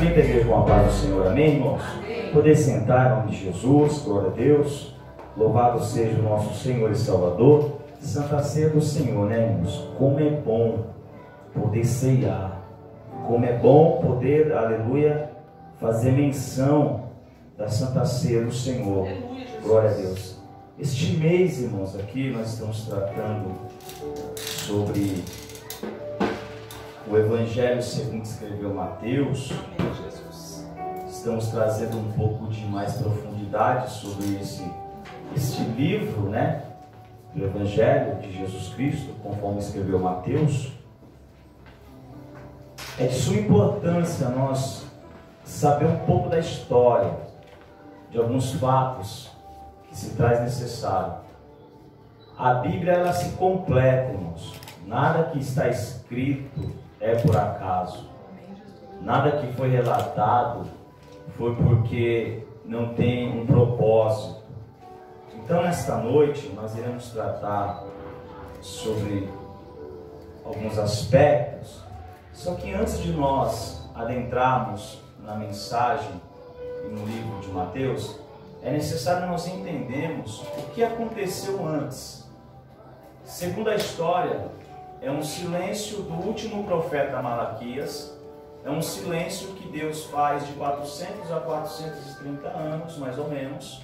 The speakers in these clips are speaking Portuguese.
Cumprimento a igreja com a paz do Senhor, amém, irmãos? Poder sentar em nome de Jesus, glória a Deus. Louvado seja o nosso Senhor e Salvador. Santa Ceia do Senhor, né, irmãos? Como é bom poder ceiar. Como é bom poder, aleluia, fazer menção da Santa Ceia do Senhor. Glória a Deus. Este mês, irmãos, aqui nós estamos tratando sobre o Evangelho segundo escreveu Mateus. Estamos trazendo um pouco de mais profundidade sobre este livro, né? Do Evangelho de Jesus Cristo, conforme escreveu Mateus. É de suma importância nós saber um pouco da história, de alguns fatos que se traz necessário. A Bíblia, ela se completa, irmãos. Nada que está escrito é por acaso. Nada que foi relatado foi porque não tem um propósito. Então, nesta noite, nós iremos tratar sobre alguns aspectos. Só que antes de nós adentrarmos na mensagem e no livro de Mateus, é necessário nós entendermos o que aconteceu antes. Segundo a história, é um silêncio do último profeta Malaquias. É um silêncio que Deus faz de 400 a 430 anos, mais ou menos,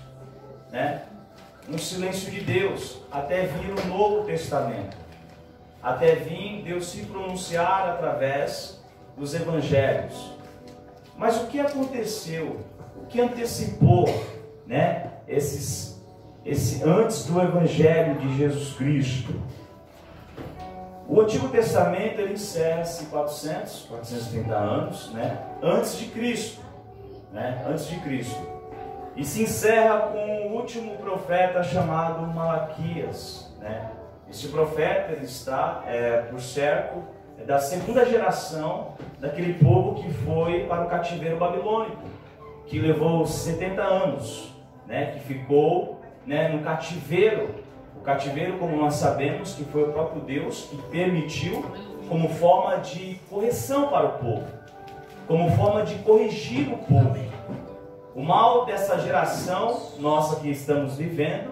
né? Um silêncio de Deus, até vir o Novo Testamento. Até vir Deus se pronunciar através dos Evangelhos. Mas o que aconteceu? O que antecipou, né? Antes do Evangelho de Jesus Cristo? O Antigo Testamento ele encerra-se 430 anos, né? Antes de Cristo, né? Antes de Cristo. E se encerra com o último profeta chamado Malaquias, né? Esse profeta ele está, por certo, da segunda geração daquele povo que foi para o cativeiro babilônico, que levou 70 anos, né? Que ficou, né, no cativeiro. O cativeiro, como nós sabemos, que foi o próprio Deus que permitiu como forma de correção para o povo, como forma de corrigir o povo. O mal dessa geração nossa que estamos vivendo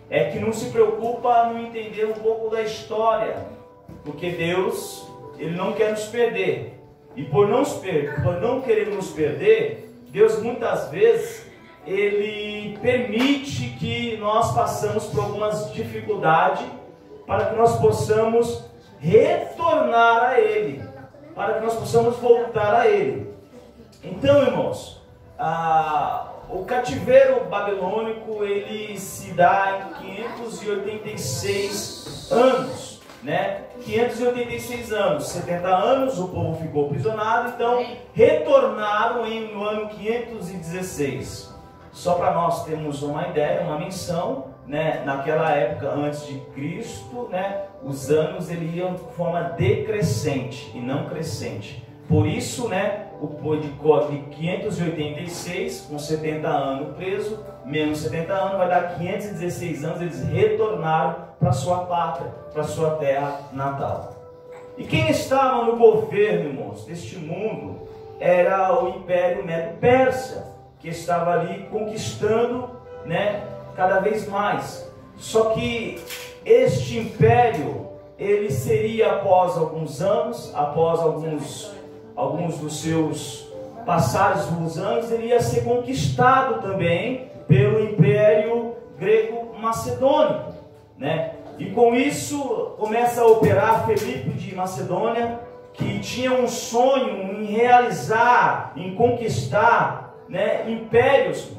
é que não se preocupa em entender um pouco da história, porque Deus ele não quer nos perder. E por não querer nos perder, Deus muitas vezes ele permite que nós passamos por algumas dificuldades para que nós possamos retornar a Ele, para que nós possamos voltar a Ele. Então, irmãos, o cativeiro babilônico ele se dá em 586 anos, né? 586 anos, 70 anos o povo ficou aprisionado, então retornaram no ano 516. Só para nós termos uma ideia, uma menção, né? Naquela época antes de Cristo, né? Os anos ele iam de forma decrescente e não crescente. Por isso, né? O de 586 com 70 anos preso, menos 70 anos, vai dar 516 anos, eles retornaram para sua pátria, para sua terra natal. E quem estava no governo, irmãos, deste mundo era o Império Medo-Persa, que estava ali conquistando, né, cada vez mais. Só que este império, ele seria após alguns anos, após alguns dos seus passados anos, ele ia ser conquistado também pelo Império Grego-Macedônico, né? E com isso começa a operar Filipe de Macedônia, que tinha um sonho em realizar, em conquistar, né, impérios,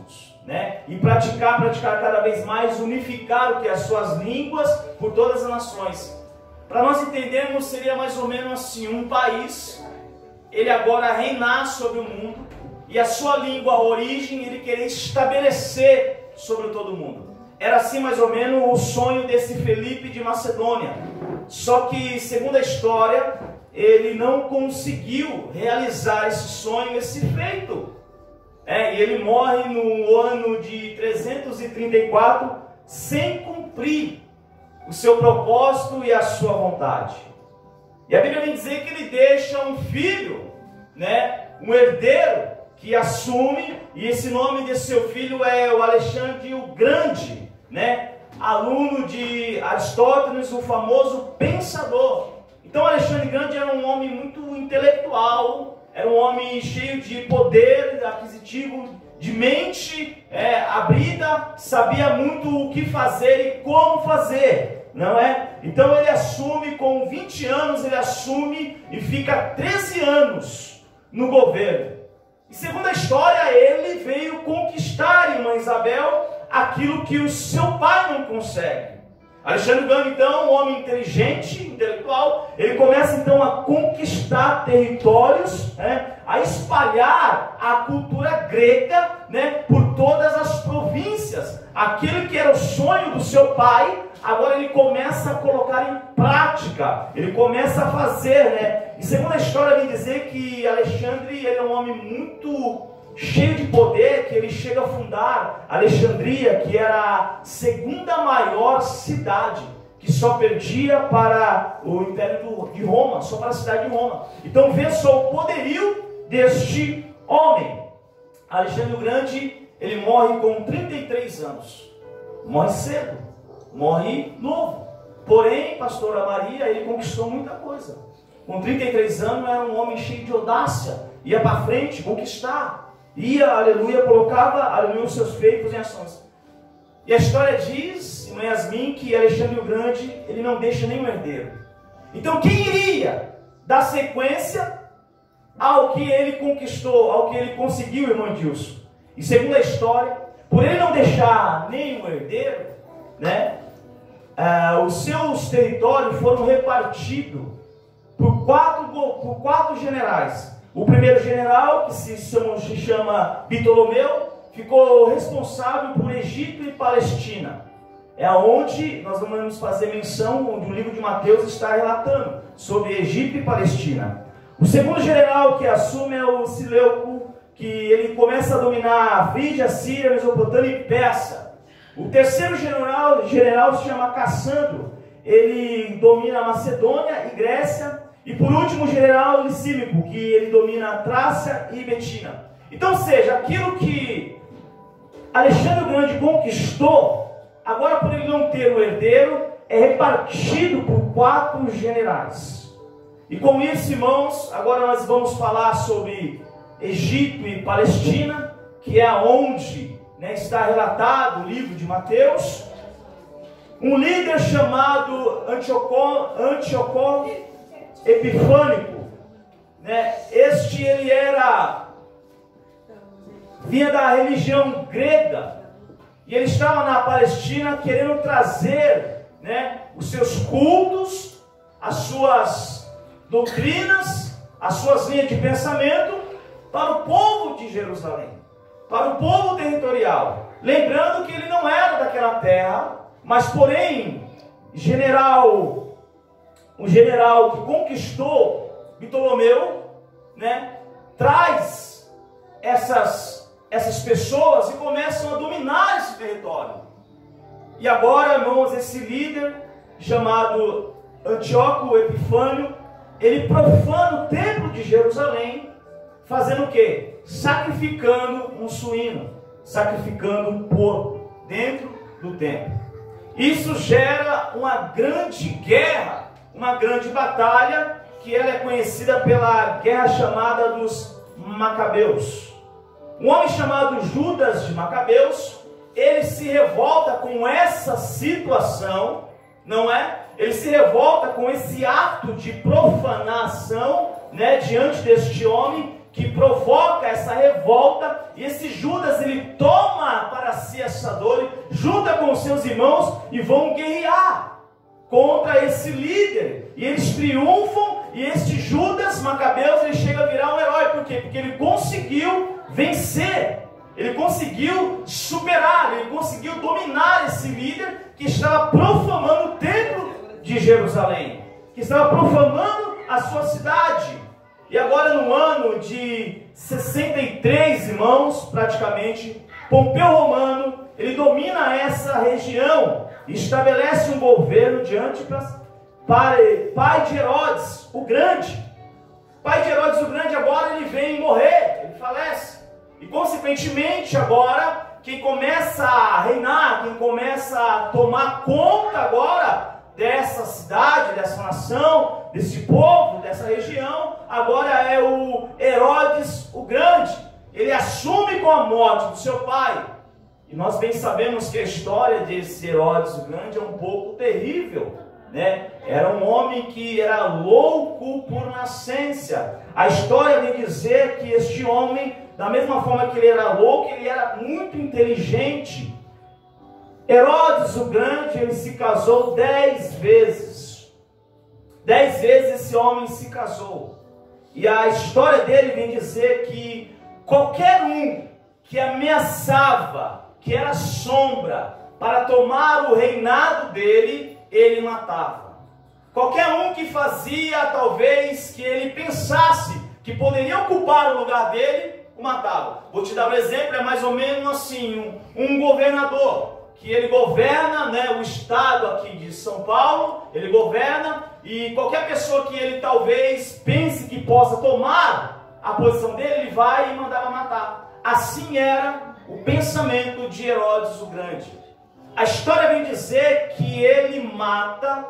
né, e praticar cada vez mais, unificar o que as suas línguas por todas as nações. Para nós entendermos, seria mais ou menos assim, um país, ele agora reinar sobre o mundo, e a sua língua, a origem, ele querer estabelecer sobre todo o mundo. Era assim mais ou menos o sonho desse Filipe de Macedônia. Só que, segundo a história, ele não conseguiu realizar esse sonho, esse feito. E ele morre no ano de 334 sem cumprir o seu propósito e a sua vontade. E a Bíblia vem dizer que ele deixa um filho, né, um herdeiro, que assume, e esse nome desse seu filho é o Alexandre o Grande, né? Aluno de Aristóteles, o famoso pensador. Então Alexandre Grande era um homem muito intelectual, era um homem cheio de poder aquisitivo, de mente abrida, sabia muito o que fazer e como fazer, não é? Então ele assume, com 20 anos, ele assume e fica 13 anos no governo. E segundo a história, ele veio conquistar, irmã Isabel, aquilo que o seu pai não consegue. Alexandre Grande, então, um homem inteligente, intelectual, ele começa então a conquistar territórios, a espalhar a cultura grega, por todas as províncias. Aquilo que era o sonho do seu pai, agora ele começa a colocar em prática, ele começa a fazer, E segundo a história, vem dizer que Alexandre, ele é um homem muito cheio de poder, que ele chega a fundar Alexandria, que era a segunda maior cidade, que só perdia para o Império de Roma, só para a cidade de Roma. Então vê só o poderio deste homem. Alexandre o Grande, ele morre com 33 anos. Morre cedo, morre novo. Porém, pastora Maria, ele conquistou muita coisa. Com 33 anos, era um homem cheio de audácia, ia para frente, conquistar. Ia, aleluia, colocava, aleluia, os seus feitos em ações. E a história diz, irmã Yasmin, que Alexandre o Grande, ele não deixa nenhum herdeiro. Então quem iria dar sequência ao que ele conquistou, ao que ele conseguiu, irmão Dilson? E segundo a história, por ele não deixar nenhum herdeiro, os seus territórios foram repartidos por quatro generais. O primeiro general, que se chama Ptolomeu, ficou responsável por Egito e Palestina. É onde nós vamos fazer menção, onde o livro de Mateus está relatando sobre Egito e Palestina. O segundo general que assume é o Seleuco, que ele começa a dominar a Frígia, Síria, Mesopotâmia e Pérsia. O terceiro general se chama Cassandro, ele domina a Macedônia e Grécia. E por último, o general Licímaco, que ele domina a Trácia e Betina. Então, ou seja, aquilo que Alexandre o Grande conquistou, agora por ele não ter o herdeiro, é repartido por 4 generais. E com isso, irmãos, agora nós vamos falar sobre Egito e Palestina, que é onde está relatado o livro de Mateus. Um líder chamado Antíoco Epifânico, este ele vinha da religião grega, e ele estava na Palestina querendo trazer os seus cultos, as suas doutrinas, as suas linhas de pensamento para o povo de Jerusalém, para o povo territorial. Lembrando que ele não era daquela terra, mas porém, um general que conquistou Ptolomeu, traz essas pessoas e começam a dominar esse território. E agora, irmãos, esse líder chamado Antíoco Epifânio, ele profana o templo de Jerusalém, fazendo o quê? Sacrificando um suíno, sacrificando um porco dentro do templo. Isso gera uma grande guerra, uma grande batalha, que ela é conhecida pela guerra chamada dos Macabeus. Um homem chamado Judas de Macabeus, ele se revolta com essa situação, não é? Ele se revolta com esse ato de profanação, diante deste homem, que provoca essa revolta, e esse Judas, ele toma para si essa dor, junta com os seus irmãos e vão guerrear contra esse líder, e eles triunfam, e este Judas Macabeus, ele chega a virar um herói. Por quê? Porque ele conseguiu vencer, ele conseguiu superar, ele conseguiu dominar esse líder que estava profanando o templo de Jerusalém, que estava profanando a sua cidade. E agora no ano de 63, irmãos, praticamente, Pompeu Romano, ele domina essa região e estabelece um governo de Antipas, pai de Herodes o Grande. Pai de Herodes o Grande agora ele vem morrer, ele falece. E consequentemente agora, quem começa a reinar, quem começa a tomar conta agora dessa cidade, dessa nação, desse povo, dessa região, agora é o Herodes o Grande. Ele assume com a morte do seu pai. E nós bem sabemos que a história desse Herodes o Grande é um pouco terrível, né? Era um homem que era louco por nascença. A história vem dizer que este homem, da mesma forma que ele era louco, ele era muito inteligente. Herodes o Grande, ele se casou 10 vezes. 10 vezes esse homem se casou. E a história dele vem dizer que qualquer um que ameaçava, que era sombra, para tomar o reinado dele, ele matava. Qualquer um que fazia, talvez, que ele pensasse que poderia ocupar o lugar dele, o matava. Vou te dar um exemplo, é mais ou menos assim, um governador, que ele governa, né, o estado aqui de São Paulo, ele governa, e qualquer pessoa que ele talvez pense que possa tomar a posição dele, ele vai e mandava matar. Assim era o pensamento de Herodes o Grande. A história vem dizer que ele mata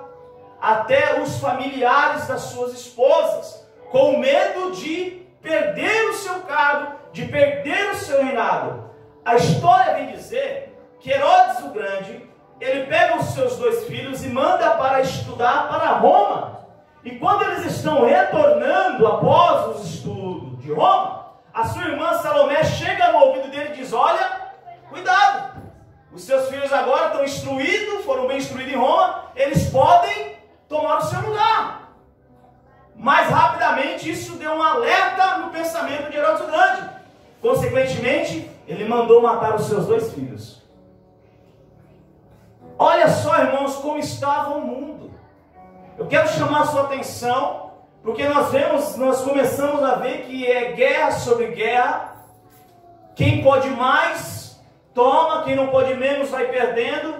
até os familiares das suas esposas, com medo de perder o seu cargo, de perder o seu reinado. A história vem dizer que Herodes o Grande, ele pega os seus 2 filhos e manda para estudar para Roma. E quando eles estão retornando após os estudos de Roma, a sua irmã Salomé chega no ouvido dele e diz: olha, cuidado, os seus filhos agora estão instruídos, foram bem instruídos em Roma, eles podem tomar o seu lugar. Mais rapidamente isso deu um alerta no pensamento de Herodes o Grande. Consequentemente, ele mandou matar os seus 2 filhos. Olha só, irmãos, como estava o mundo. Eu quero chamar a sua atenção, porque nós começamos a ver que é guerra sobre guerra. Quem pode mais, toma. Quem não pode menos, vai perdendo.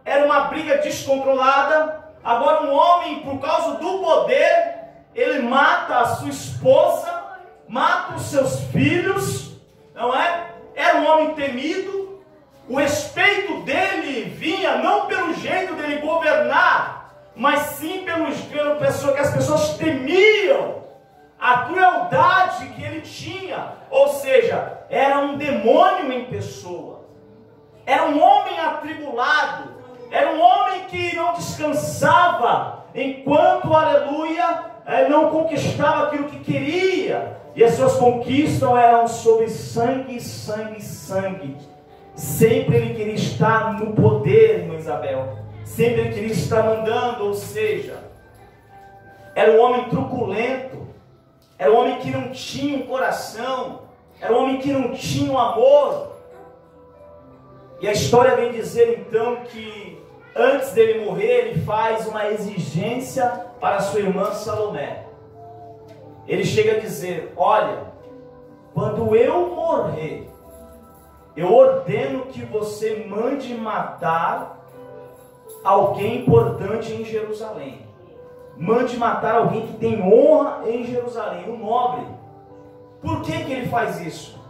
Era uma briga descontrolada. Agora um homem, por causa do poder, ele mata a sua esposa, mata os seus filhos, não é? Era um homem temido. O respeito dele vinha não pelo jeito dele governar, mas sim pela pessoa que as pessoas temiam, a crueldade que ele tinha. Ou seja, era um demônio em pessoa. Era um homem atribulado. Era um homem que não descansava enquanto, aleluia, não conquistava aquilo que queria. E as suas conquistas eram sobre sangue, sangue, sangue. Sempre ele queria estar no poder, irmã Isabel. Sempre ele queria estar mandando, ou seja, era um homem truculento. Era um homem que não tinha um coração. Era um homem que não tinha um amor. E a história vem dizer então que antes dele morrer, ele faz uma exigência para sua irmã Salomé. Ele chega a dizer: olha, quando eu morrer, eu ordeno que você mande matar alguém importante em Jerusalém. Mande matar alguém que tem honra em Jerusalém, um nobre. Por que ele faz isso?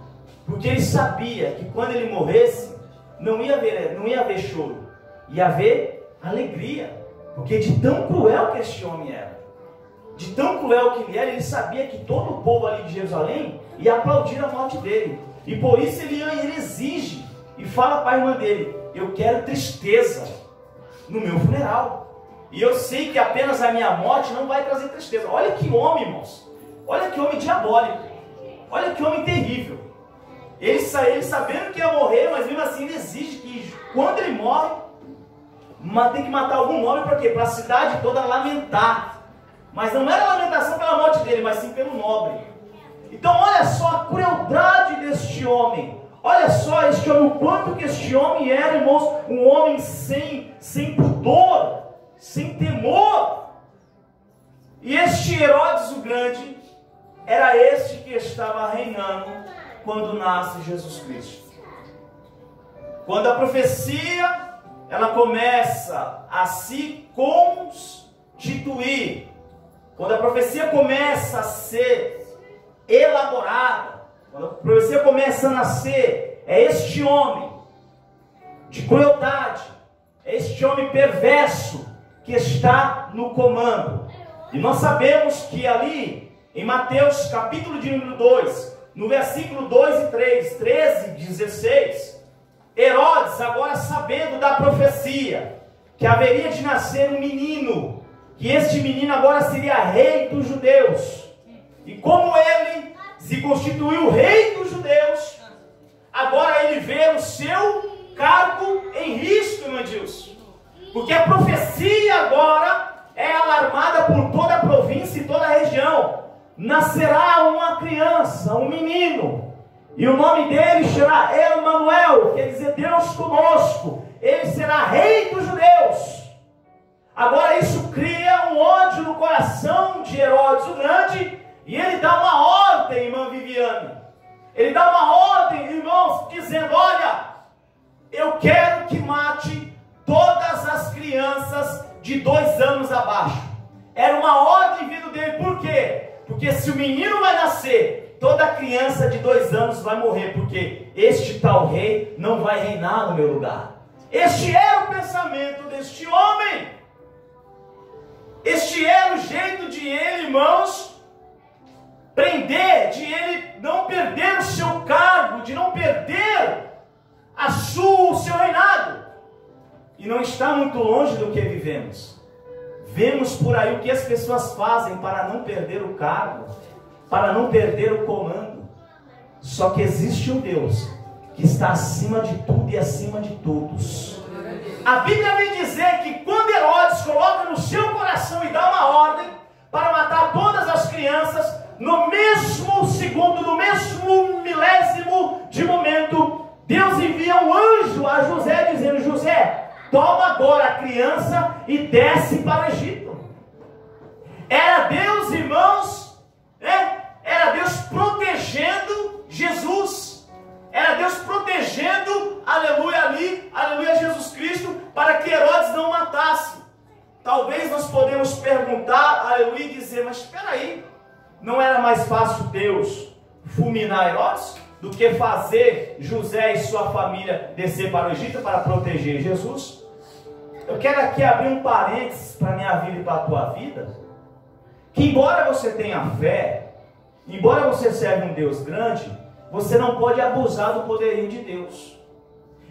Porque ele sabia que quando ele morresse, não ia haver choro, ia haver alegria. Porque de tão cruel que este homem era, de tão cruel que ele era, ele sabia que todo o povo ali de Jerusalém ia aplaudir a morte dele. E por isso ele exige e fala para a irmã dele: eu quero tristeza no meu funeral. E eu sei que apenas a minha morte não vai trazer tristeza. Olha que homem, irmãos. Olha que homem diabólico. Olha que homem terrível. Ele sabendo que ia morrer, mas mesmo assim ele exige que quando ele morre, tem que matar algum nobre. Para quê? Para a cidade toda lamentar. Mas não era lamentação pela morte dele, mas sim pelo nobre. Então olha só a crueldade deste homem. Olha só este homem, o quanto que este homem era, irmãos, um homem sem pudor, sem temor. E este Herodes o Grande era este que estava reinando quando nasce Jesus Cristo. Quando a profecia ela começa a se constituir, quando a profecia começa a ser elaborada, Quando a profecia começa a nascer, é este homem de crueldade, é este homem perverso que está no comando. E nós sabemos que ali, em Mateus capítulo de número 2, no versículo 2 e 3, 13 e 16, Herodes, agora sabendo da profecia, que haveria de nascer um menino, que este menino agora seria rei dos judeus. E como ele se constituiu rei dos judeus, agora ele vê o seu cargo em risco, irmã Dilson. Porque a profecia agora é alarmada por toda a província e toda a região. Nascerá uma criança, um menino, e o nome dele será Emanuel, quer dizer Deus conosco. Ele será rei dos judeus. Agora isso cria um ódio no coração de Herodes o Grande, e ele dá uma ordem, irmã Viviane. Ele dá uma ordem, irmãos, dizendo: olha, eu quero que mate todas as crianças de 2 anos abaixo. Era uma ordem vindo dele. Por quê? Porque se o menino vai nascer, toda criança de 2 anos vai morrer, porque este tal rei não vai reinar no meu lugar. Este era o pensamento deste homem. Este era o jeito de ele, irmãos, prender, de ele não perder o seu cargo, de não perder o seu reinado. E não está muito longe do que vivemos. Vemos por aí o que as pessoas fazem para não perder o cargo, para não perder o comando. Só que existe um Deus que está acima de tudo e acima de todos. A Bíblia vem dizer que quando Herodes coloca no seu coração e dá uma ordem para matar todas as crianças, no mesmo segundo, no mesmo milésimo de momento, Deus envia um anjo a José dizendo: José, toma agora a criança e desce para o Egito. Era Deus, irmãos, era Deus protegendo Jesus. Era Deus protegendo, aleluia, ali, aleluia, Jesus Cristo, para que Herodes não matasse. Talvez nós podemos perguntar, aleluia, e dizer: mas espera aí, não era mais fácil Deus fulminar Herodes do que fazer José e sua família descer para o Egito para proteger Jesus? Eu quero aqui abrir um parênteses para a minha vida e para a tua vida, que embora você tenha fé, embora você serve um Deus grande, você não pode abusar do poderio de Deus.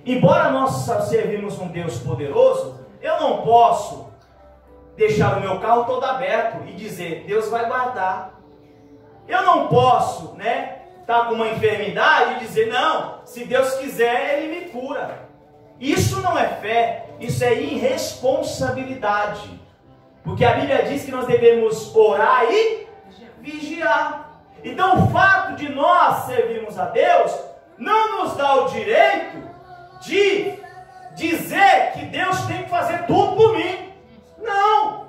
Embora nós servimos um Deus poderoso, eu não posso deixar o meu carro todo aberto e dizer: Deus vai guardar. Eu não posso, estar com uma enfermidade e dizer: não, se Deus quiser, Ele me cura. Isso não é fé, isso é irresponsabilidade. Porque a Bíblia diz que nós devemos orar e vigiar. Então o fato de nós servirmos a Deus não nos dá o direito de dizer que Deus tem que fazer tudo por mim. Não!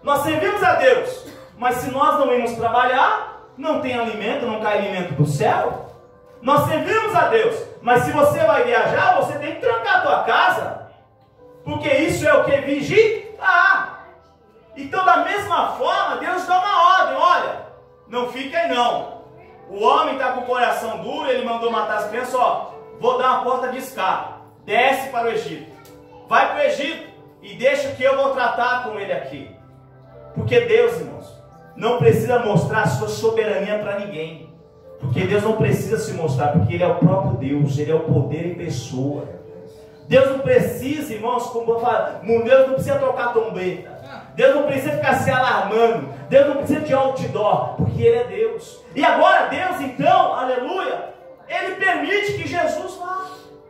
Nós servimos a Deus, mas se nós não irmos trabalhar, não tem alimento, não cai alimento do céu. Nós servimos a Deus, mas se você vai viajar, você tem que trancar a tua casa, porque isso é o que? Vigiar. Então da mesma forma, Deus dá uma ordem: olha, não fica aí não. O homem está com o coração duro, ele mandou matar as crianças, vou dar uma porta de escape. Desce para o Egito. Vai para o Egito e deixa que eu vou tratar com ele aqui. Porque Deus, irmãos, não precisa mostrar a sua soberania para ninguém. Porque Deus não precisa se mostrar, porque Ele é o próprio Deus, Ele é o poder em pessoa. Deus não precisa, irmãos, como eu falo, Deus não precisa trocar trombeta. Deus não precisa ficar se alarmando. Deus não precisa de outdoor, porque Ele é Deus. E agora Deus, então, aleluia, Ele permite que Jesus vá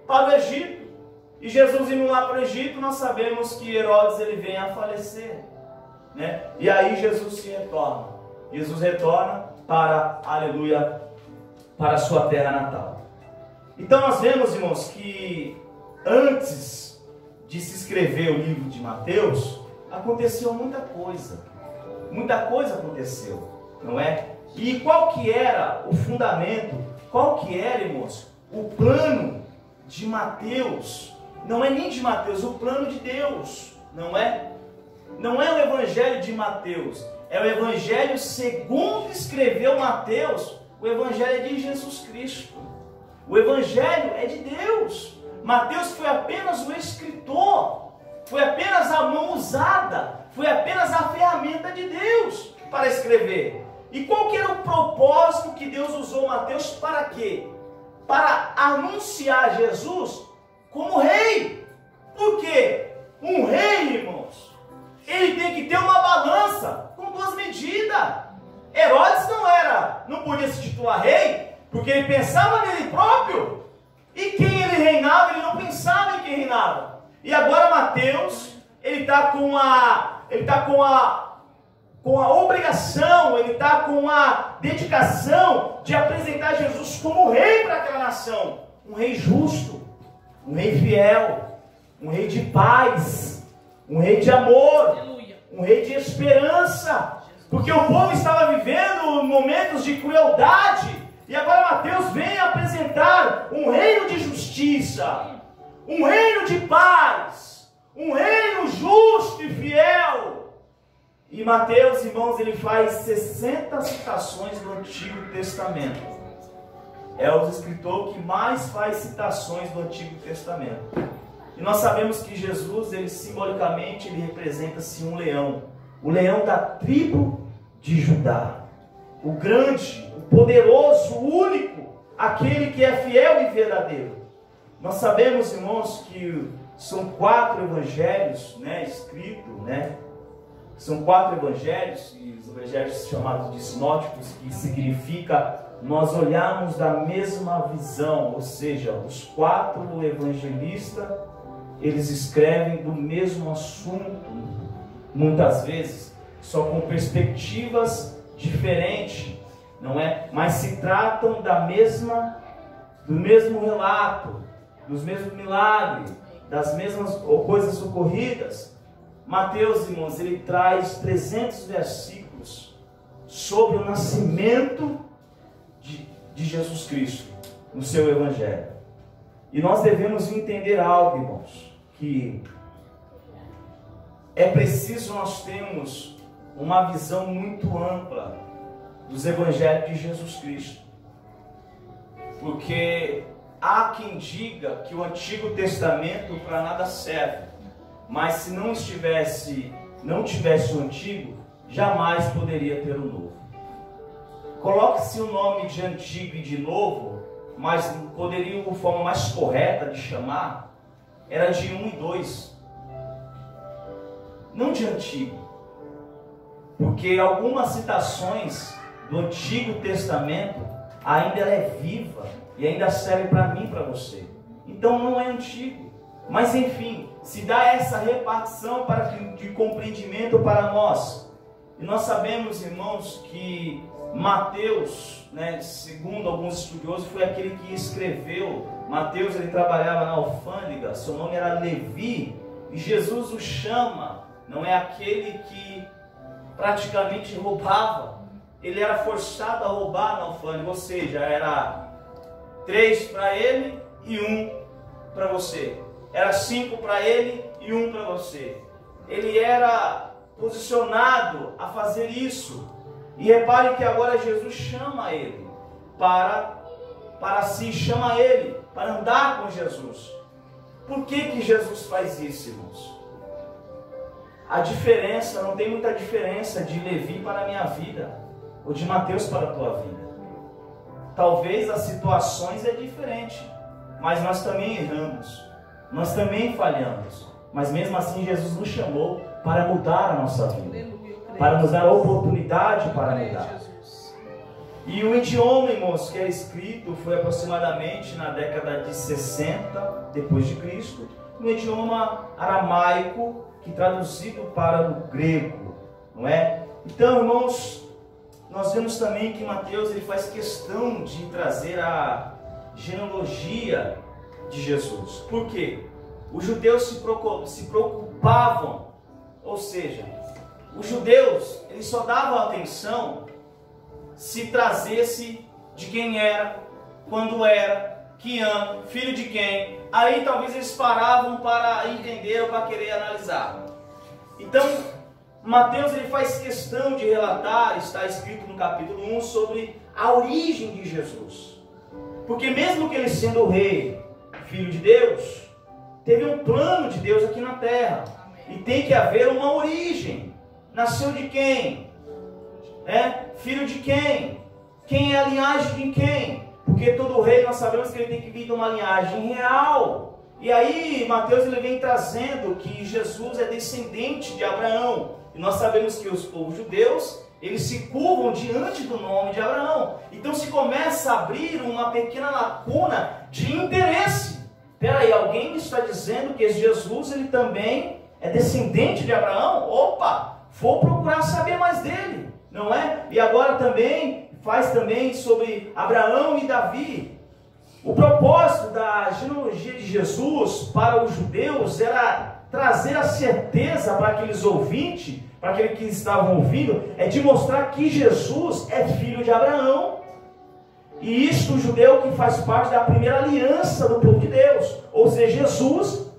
para o Egito. E Jesus indo lá para o Egito, nós sabemos que Herodes ele vem a falecer, E aí Jesus se retorna. Jesus retorna para, aleluia, para a sua terra natal. Então nós vemos, irmãos, que antes de se escrever o livro de Mateus, aconteceu muita coisa. Muita coisa aconteceu, não é? E qual que era o fundamento? Qual que era, irmãos, o plano de Mateus? Não é nem de Mateus, o plano de Deus, não é? Não é o evangelho de Mateus, é o evangelho segundo escreveu Mateus, O Evangelho é de Jesus Cristo. O Evangelho é de Deus. Mateus foi apenas o escritor, foi apenas a mão usada, foi apenas a ferramenta de Deus para escrever. E qual que era o propósito que Deus usou Mateus para quê? Para anunciar Jesus como rei. Por quê? Um rei, irmãos, ele tem que ter uma balança com duas medidas. Herodes não podia se titular rei, porque ele pensava nele próprio. E quem ele reinava, ele não pensava em quem reinava. E agora Mateus, ele está com a obrigação, ele está com a dedicação de apresentar Jesus como rei para aquela nação. Um rei justo, um rei fiel, um rei de paz, um rei de amor, um rei de esperança. Porque o povo estava vivendo momentos de crueldade. E agora Mateus vem apresentar um reino de justiça, um reino de paz, um reino justo e fiel. E Mateus, irmãos, ele faz 60 citações do Antigo Testamento. É o escritor que mais faz citações do Antigo Testamento. E nós sabemos que Jesus, ele simbolicamente, ele representa-se um leão. O leão da tribo de Judá. O grande, o poderoso, o único, aquele que é fiel e verdadeiro. Nós sabemos, irmãos, que são 4 evangelhos, escritos, São 4 evangelhos, e os evangelhos chamados de sinóticos, que significa nós olhamos da mesma visão, ou seja, os 4 evangelistas, eles escrevem do mesmo assunto, muitas vezes, só com perspectivas diferentes, não é? Mas se tratam do mesmo relato, dos mesmos milagres, das mesmas coisas ocorridas. Mateus, irmãos, ele traz 300 versículos sobre o nascimento de Jesus Cristo no seu Evangelho. E nós devemos entender algo, irmãos, que é preciso nós termos uma visão muito ampla dos Evangelhos de Jesus Cristo. Porque há quem diga que o Antigo Testamento para nada serve. Mas se não tivesse o Antigo, jamais poderia ter o Novo. Coloque-se o nome de Antigo e de Novo, mas poderia, a forma mais correta de chamar, era de 1 e 2. Não de Antigo. Porque algumas citações do Antigo Testamento ainda ela é viva e ainda serve para mim e para você. Então não é antigo. Mas enfim, se dá essa repartição de compreendimento para nós. E nós sabemos, irmãos, que Mateus, segundo alguns estudiosos, foi aquele que escreveu. Mateus, ele trabalhava na alfândega, seu nome era Levi, e Jesus o chama, não é aquele que praticamente roubava. Ele era forçado a roubar na alfândega, ou seja, era 3 para ele e 1 para você. Era 5 para ele e 1 para você. Ele era posicionado a fazer isso. E repare que agora Jesus chama ele para si, chama ele para andar com Jesus. Por que Jesus faz isso, irmãos? A diferença, não tem muita diferença de Levi para a minha vida, ou de Mateus para a tua vida. Talvez as situações é diferente, mas nós também erramos, nós também falhamos. Mas mesmo assim Jesus nos chamou para mudar a nossa vida, para nos dar a oportunidade para mudar. E o idioma, irmãos, que é escrito foi aproximadamente na década de 60 depois de Cristo, um idioma aramaico que traduzido para o grego, não é? Então, irmãos, nós vemos também que Mateus ele faz questão de trazer a genealogia de Jesus. Por quê? Os judeus se preocupavam, ou seja, os judeus eles só davam atenção se trazesse de quem era, quando era, que ano, filho de quem. Aí talvez eles paravam para entender ou para querer analisar. Então, Mateus ele faz questão de relatar, está escrito no capítulo 1, sobre a origem de Jesus. Porque mesmo que ele sendo o rei, filho de Deus, teve um plano de Deus aqui na terra. E tem que haver uma origem. Nasceu de quem? Filho de quem? Quem é a linhagem de quem? Porque todo rei nós sabemos que ele tem que vir de uma linhagem real. E aí Mateus ele vem trazendo que Jesus é descendente de Abraão. E nós sabemos que os povos judeus, eles se curvam diante do nome de Abraão. Então se começa a abrir uma pequena lacuna de interesse. Peraí, alguém me está dizendo que Jesus ele também é descendente de Abraão? Opa, vou procurar saber mais dele, não é? E agora também faz também sobre Abraão e Davi. O propósito da genealogia de Jesus para os judeus era trazer a certeza para aqueles ouvintes, para aqueles que estavam ouvindo, é de mostrar que Jesus é filho de Abraão. E isto o judeu que faz parte da primeira aliança do povo de Deus. Ou seja, Jesus,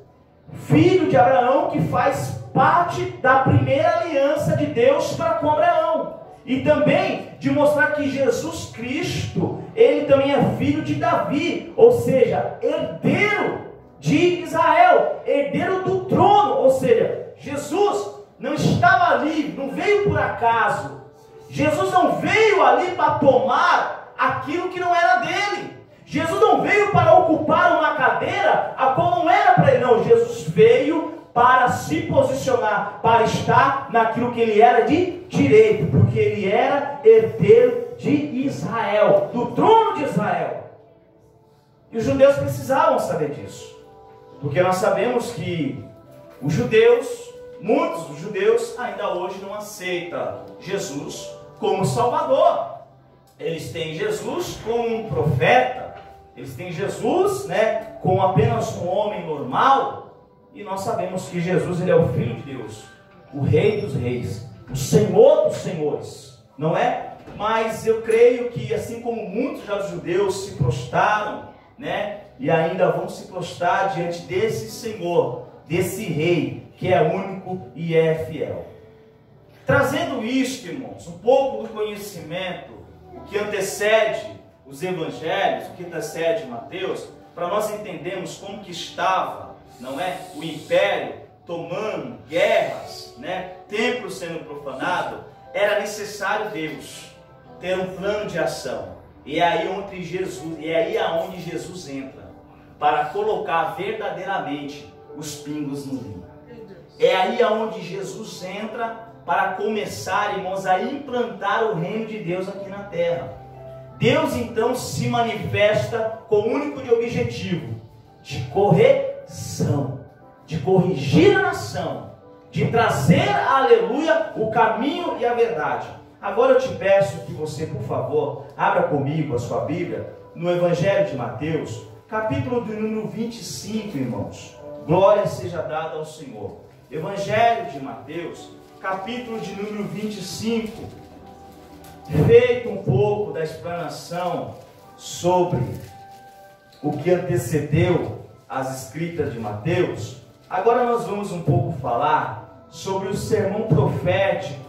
filho de Abraão, que faz parte da primeira aliança de Deus para com Abraão. E também de mostrar que Jesus Cristo, ele também é filho de Davi, ou seja, herdeiro de Israel, herdeiro do trono. Ou seja, Jesus não estava ali, não veio por acaso. Jesus não veio ali para tomar aquilo que não era dele. Jesus não veio para ocupar uma cadeira a qual não era para ele. Não, Jesus veio para se posicionar, para estar naquilo que ele era de direito, porque ele era herdeiro de Israel, do trono de Israel. E os judeus precisavam saber disso, porque nós sabemos que os judeus, muitos dos judeus ainda hoje não aceitam Jesus como Salvador. Eles têm Jesus como um profeta, eles têm Jesus, como apenas um homem normal. E nós sabemos que Jesus ele é o Filho de Deus, o Rei dos Reis, o Senhor dos Senhores, não é? Mas eu creio que assim como muitos já judeus se prostraram, e ainda vão se prostrar diante desse Senhor, desse Rei, que é único e é fiel. Trazendo isto, irmãos, um pouco do conhecimento, o que antecede os evangelhos, o que antecede Mateus, para nós entendermos como que estava, não é, o império tomando guerras, templo sendo profanado, era necessário Deus ter um plano de ação. E é aí onde Jesus entra para colocar verdadeiramente os pingos no rio. É aí onde Jesus entra para começar, irmãos, a implantar o reino de Deus aqui na terra. Deus então se manifesta com o único objetivo de correção, de corrigir a nação, de trazer, aleluia, o caminho e a verdade. Agora eu te peço que você, por favor, abra comigo a sua Bíblia no Evangelho de Mateus, capítulo de número 25, irmãos. Glória seja dada ao Senhor. Evangelho de Mateus, capítulo de número 25. Feito um pouco da explanação sobre o que antecedeu as escritas de Mateus, agora nós vamos um pouco falar sobre o sermão profético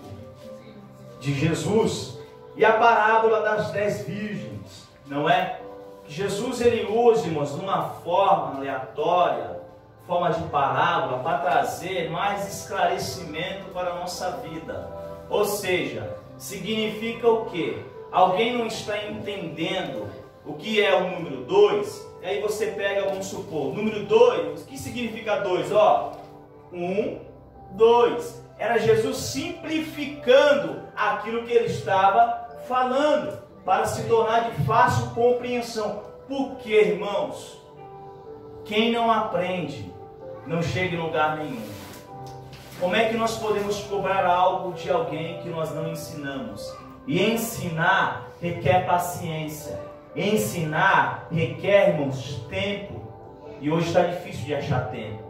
de Jesus e a parábola das 10 virgens, não é? Jesus ele usa, irmãos, numa forma aleatória, forma de parábola, para trazer mais esclarecimento para a nossa vida. Ou seja, significa o quê? Alguém não está entendendo o que é o número 2, e aí você pega, vamos supor, número 2, o que significa 2? 1, 2. Era Jesus simplificando aquilo que ele estava falando, para se tornar de fácil compreensão. Porque, irmãos, quem não aprende, não chega em lugar nenhum. Como é que nós podemos cobrar algo de alguém que nós não ensinamos? E ensinar requer paciência. Ensinar requer, irmãos, tempo. E hoje está difícil de achar tempo.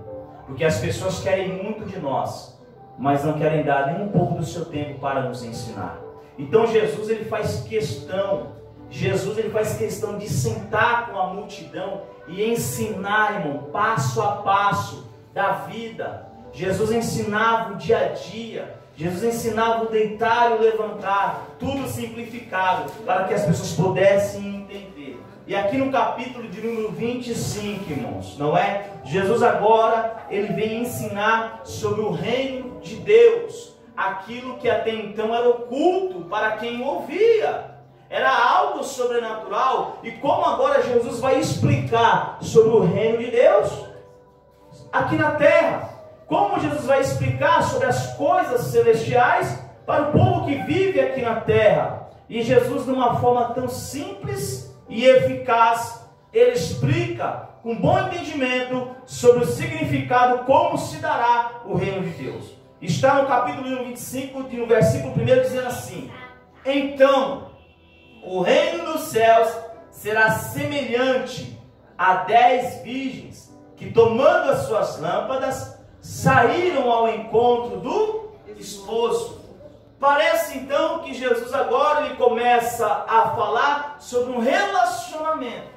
Porque as pessoas querem muito de nós, mas não querem dar nem um pouco do seu tempo para nos ensinar. Então Jesus ele faz questão de sentar com a multidão e ensinar, irmão, passo a passo da vida, Jesus ensinava o dia a dia, Jesus ensinava o deitar e o levantar, tudo simplificado, para que as pessoas pudessem entender. E aqui no capítulo de número 25, irmãos, não é? Jesus agora, ele vem ensinar sobre o reino de Deus, aquilo que até então era oculto para quem ouvia, era algo sobrenatural. E como agora Jesus vai explicar sobre o reino de Deus aqui na terra, como Jesus vai explicar sobre as coisas celestiais para o povo que vive aqui na terra. E Jesus, de uma forma tão simples e eficaz, ele explica com bom entendimento sobre o significado, como se dará o reino de Deus. Está no capítulo 25, no versículo 1, dizendo assim: então o reino dos céus será semelhante a 10 virgens que, tomando as suas lâmpadas, saíram ao encontro do esposo. Parece então que Jesus agora ele começa a falar sobre um relacionamento.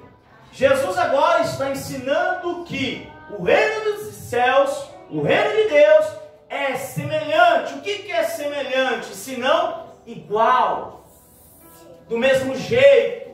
Jesus agora está ensinando que o reino dos céus, o reino de Deus, é semelhante. O que é semelhante? Senão igual. Do mesmo jeito,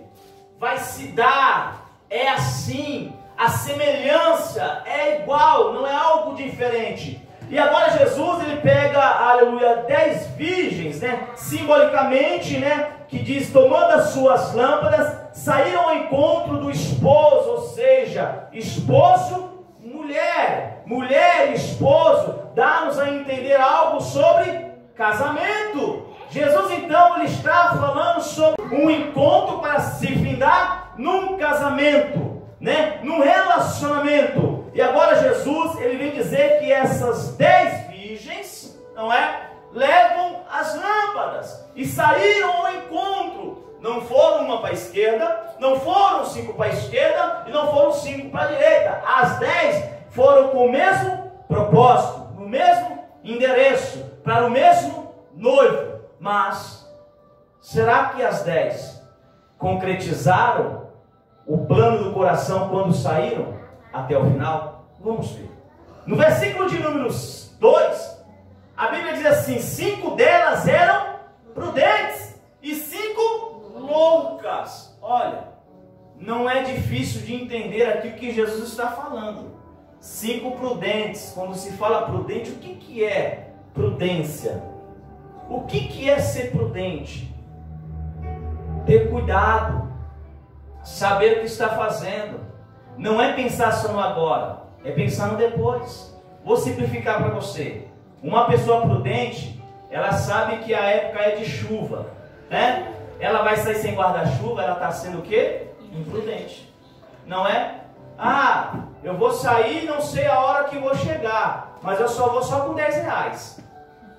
vai se dar, é assim. A semelhança é igual, não é algo diferente. E agora Jesus, ele pega, aleluia, 10 virgens, né? Simbolicamente, né? Que diz, tomando as suas lâmpadas, saíram ao encontro do esposo, ou seja, esposo, mulher. Mulher e esposo, dá-nos a entender algo sobre casamento. Jesus, então, ele está falando sobre um encontro para se findar num casamento, né? Num relacionamento. E agora Jesus, ele vem dizer que essas 10 virgens, não é? Levam as lâmpadas e saíram ao encontro. Não foram uma para a esquerda, não foram 5 para a esquerda e não foram 5 para a direita. As 10 foram com o mesmo propósito, no mesmo endereço, para o mesmo noivo. Mas será que as 10 concretizaram o plano do coração quando saíram até o final? Vamos ver. No versículo de número 2, a Bíblia diz assim: 5 delas eram prudentes e 5 loucas. Olha, não é difícil de entender aqui o que Jesus está falando. 5 prudentes. Quando se fala prudente, o que é prudência? O que é ser prudente? Ter cuidado, saber o que está fazendo. Não é pensar só no agora, é pensar no depois. Vou simplificar para você. Uma pessoa prudente, ela sabe que a época é de chuva, né? Ela vai sair sem guarda-chuva, ela está sendo o quê? Imprudente. Não é? Ah, eu vou sair, não sei a hora que vou chegar, mas eu só vou só com 10 reais.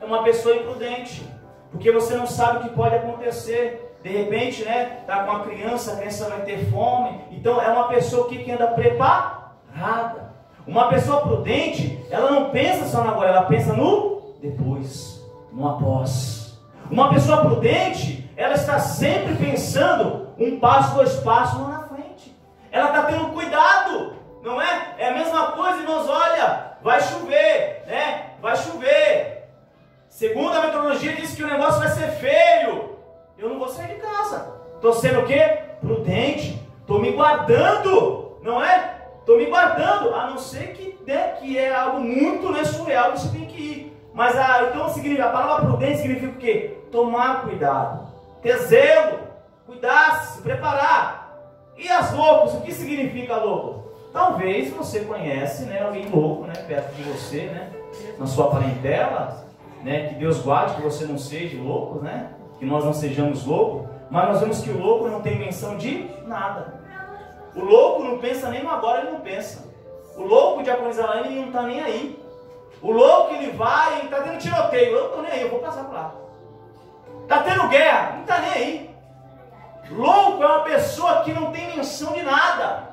É uma pessoa imprudente, porque você não sabe o que pode acontecer. De repente, né, tá com a criança vai ter fome. Então é uma pessoa que anda preparada. Uma pessoa prudente, ela não pensa só no agora, ela pensa no depois, no após. Uma pessoa prudente, ela está sempre pensando 1 passo, 2 passos lá na frente. Ela está tendo cuidado, não é? É a mesma coisa, irmãos, olha, vai chover, né? Vai chover. Segundo a meteorologia, diz que o negócio vai ser feio. Eu não vou sair de casa. Estou sendo o quê? Prudente. Estou me guardando, não é? Estou me guardando, a não ser que, né, que é algo muito, né, surreal, você tem que ir. Mas então a palavra prudente significa o quê? Tomar cuidado, ter zelo, cuidar, se preparar. E as loucos, o que significa louco? Talvez você conhece, né, alguém louco, né, perto de você, né, na sua parentela, né, que Deus guarde que você não seja louco, né, que nós não sejamos loucos. Mas nós vemos que o louco não tem menção de nada. O louco não pensa nem no agora, ele não pensa. O louco de Aconizalã, ele não está nem aí. O louco, ele vai, ele está tendo tiroteio, eu não estou nem aí, eu vou passar por lá. Está tendo guerra, não está nem aí. Louco é uma pessoa que não tem menção de nada.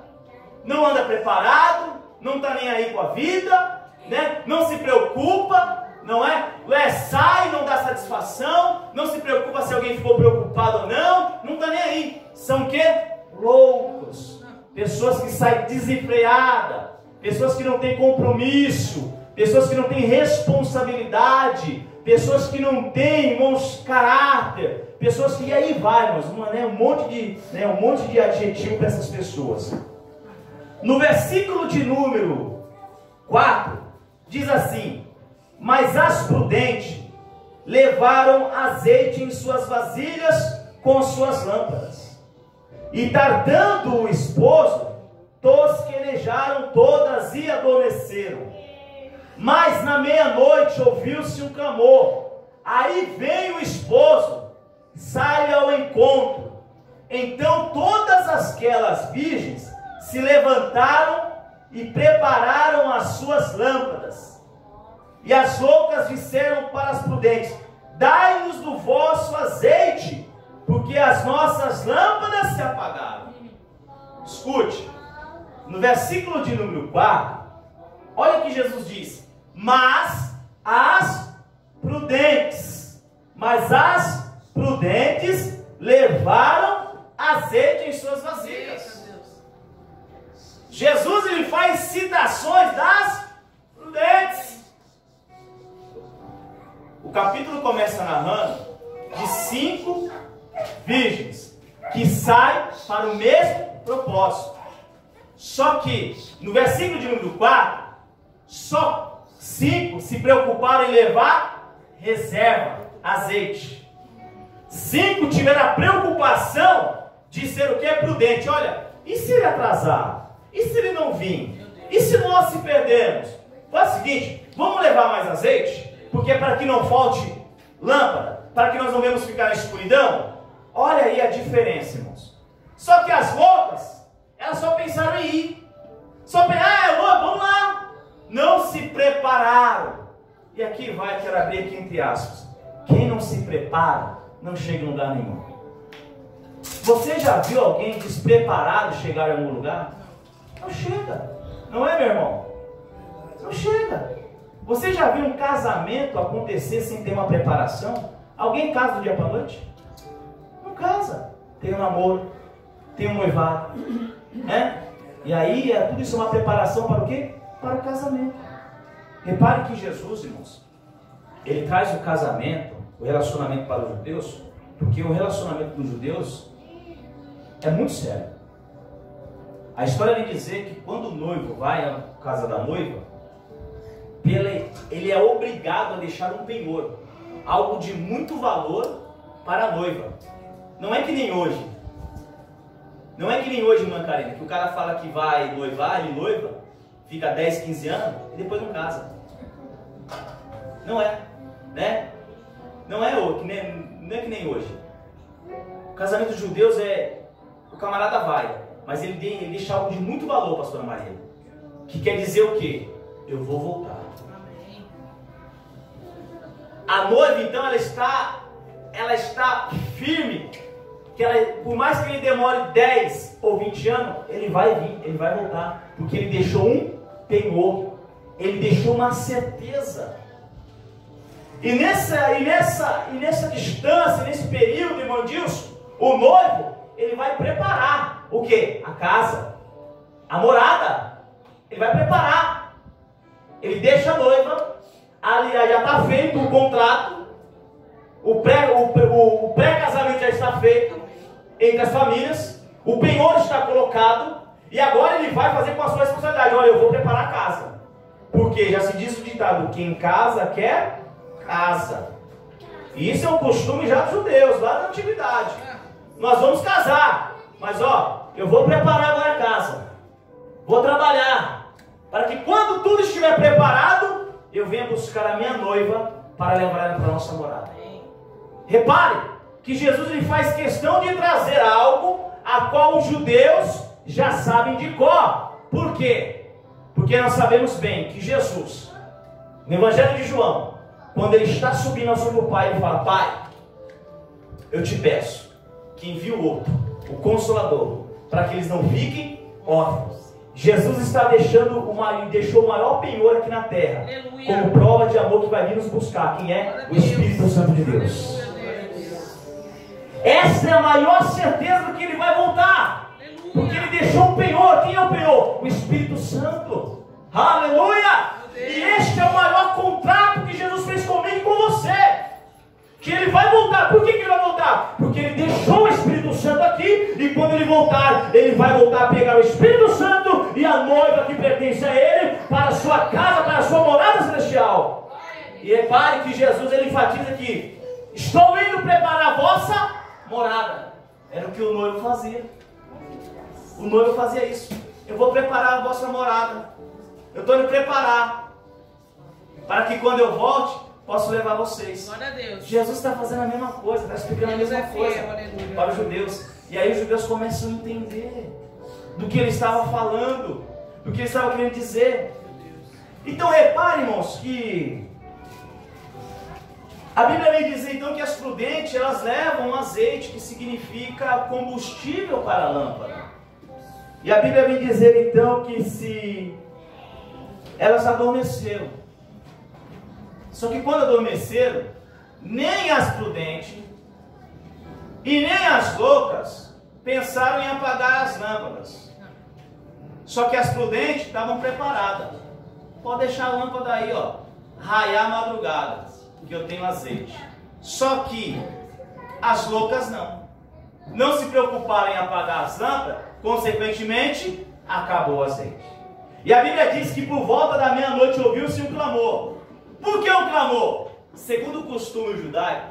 Não anda preparado, não está nem aí com a vida, né? Não se preocupa, não é? Sai, não dá satisfação, não se preocupa se alguém ficou preocupado ou não está nem aí. São o quê? Loucos. Pessoas que saem desenfreadas, pessoas que não têm compromisso, pessoas que não têm responsabilidade, pessoas que não têm, irmãos, caráter, pessoas que, e aí vai, irmãos, um monte de adjetivo para essas pessoas. No versículo de número 4, diz assim: mas as prudentes levaram azeite em suas vasilhas com suas lâmpadas, e tardando o esposo, tosquenejaram todas e adormeceram. Mas na meia-noite ouviu-se um clamor, aí vem o esposo, sai ao encontro. Então todas aquelas virgens se levantaram e prepararam as suas lâmpadas. E as loucas disseram para as prudentes: dai-nos do vosso azeite, porque as nossas lâmpadas se apagaram. Escute, no versículo de número 4, olha o que Jesus diz: mas as prudentes levaram azeite em suas vasilhas. Jesus, ele faz citações das prudentes. O capítulo começa narrando de 5 virgens que saem para o mesmo propósito. Só que no versículo de número 4, só 5 se preocuparam em levar reserva, azeite. 5 tiveram a preocupação de ser o que é prudente. Olha, e se ele atrasar? E se ele não vir? E se nós se perdermos? Faz o seguinte, vamos levar mais azeite, porque é para que não falte lâmpada, para que nós não venhamos ficar na escuridão. Olha aí a diferença, irmãos. Só que as loucas, elas só pensaram em ir. Só pensaram, vamos lá. Não se prepararam. E aqui quero abrir aqui entre aspas. Quem não se prepara, não chega em lugar nenhum. Você já viu alguém despreparado chegar em algum lugar? Não chega. Não é, meu irmão? Não chega. Você já viu um casamento acontecer sem ter uma preparação? Alguém casa do dia para a noite? Não casa. Tem um namoro, tem um noivado, né? E aí, tudo isso é uma preparação para o quê? Para o casamento. Repare que Jesus, irmãos, ele traz o casamento, o relacionamento para os judeus, porque o relacionamento dos judeus é muito sério. A história vem dizer que quando o noivo vai à casa da noiva, ele é obrigado a deixar um penhor, algo de muito valor para a noiva. Não é que nem hoje. Não é que nem hoje, irmã Karina, que o cara fala que vai noivar, ele noiva, fica 10, 15 anos e depois não casa. Não é, né? Não é que nem hoje. O casamento dos judeus o camarada vai, mas ele deixa algo de muito valor, pastora Maria. Que quer dizer o quê? Eu vou voltar. A noiva, então, ela está firme. Que por mais que ele demore 10 ou 20 anos, ele vai vir, ele vai voltar. Porque ele deixou um penhor. Ele deixou uma certeza. E nessa distância, nesse período, irmão Dilson, o noivo, ele vai preparar o quê? A casa, a morada. Ele vai preparar. Ele deixa a noiva, ali já está feito o contrato, o pré-casamento já está feito entre as famílias, o penhor está colocado, e agora ele vai fazer com a sua responsabilidade. Olha, eu vou preparar a casa. Porque já se diz o ditado, quem casa quer casa. E isso é um costume já dos judeus, lá da antiguidade. Nós vamos casar, mas eu vou preparar agora a casa. Vou trabalhar, para que quando tudo estiver preparado, eu venha buscar a minha noiva para levar ela para a nossa morada. Repare que Jesus ele faz questão de trazer algo a qual os judeus já sabem de cor. Por quê? Porque nós sabemos bem que Jesus, no Evangelho de João, quando ele está subindo ao céu do Pai, ele fala: Pai, eu te peço que envie o outro, o Consolador, para que eles não fiquem órfãos. Jesus está deixou o maior penhor aqui na terra, como prova de amor que vai vir nos buscar. Quem é? O Espírito Santo de Deus. Essa é a maior certeza de que ele vai voltar. Porque ele deixou um penhor. Quem é o penhor? O Espírito Santo. Aleluia! E este é o maior contrato que Jesus fez comigo e com você. Que ele vai voltar. Por que ele vai voltar? Porque ele deixou o Espírito Santo aqui. E quando ele voltar, ele vai voltar a pegar o Espírito Santo e a noiva que pertence a ele para a sua casa, para a sua morada celestial. E repare que Jesus ele enfatiza aqui: estou indo preparar a vossa morada. Era o que o noivo fazia. O noivo fazia isso. Eu vou preparar a vossa morada. Eu estou indo preparar para que quando eu volte posso levar vocês. Glória a Deus. Jesus está fazendo a mesma coisa, está explicando a mesma coisa para os judeus. E aí os judeus começam a entender do que ele estava falando, do que ele estava querendo dizer. Então reparem, irmãos, que a Bíblia vem dizer então que as prudentes elas levam azeite, que significa combustível para a lâmpada. E a Bíblia vem dizer então que se elas adormeceram. Só que quando adormeceram, nem as prudentes e nem as loucas pensaram em apagar as lâmpadas. Só que as prudentes estavam preparadas. Pode deixar a lâmpada aí, ó, raiar a madrugada, porque eu tenho azeite. Só que as loucas não. Não se preocuparam em apagar as lâmpadas, consequentemente, acabou o azeite. E a Bíblia diz que por volta da meia-noite ouviu-se um clamor. Por que um clamor? Segundo o costume judaico,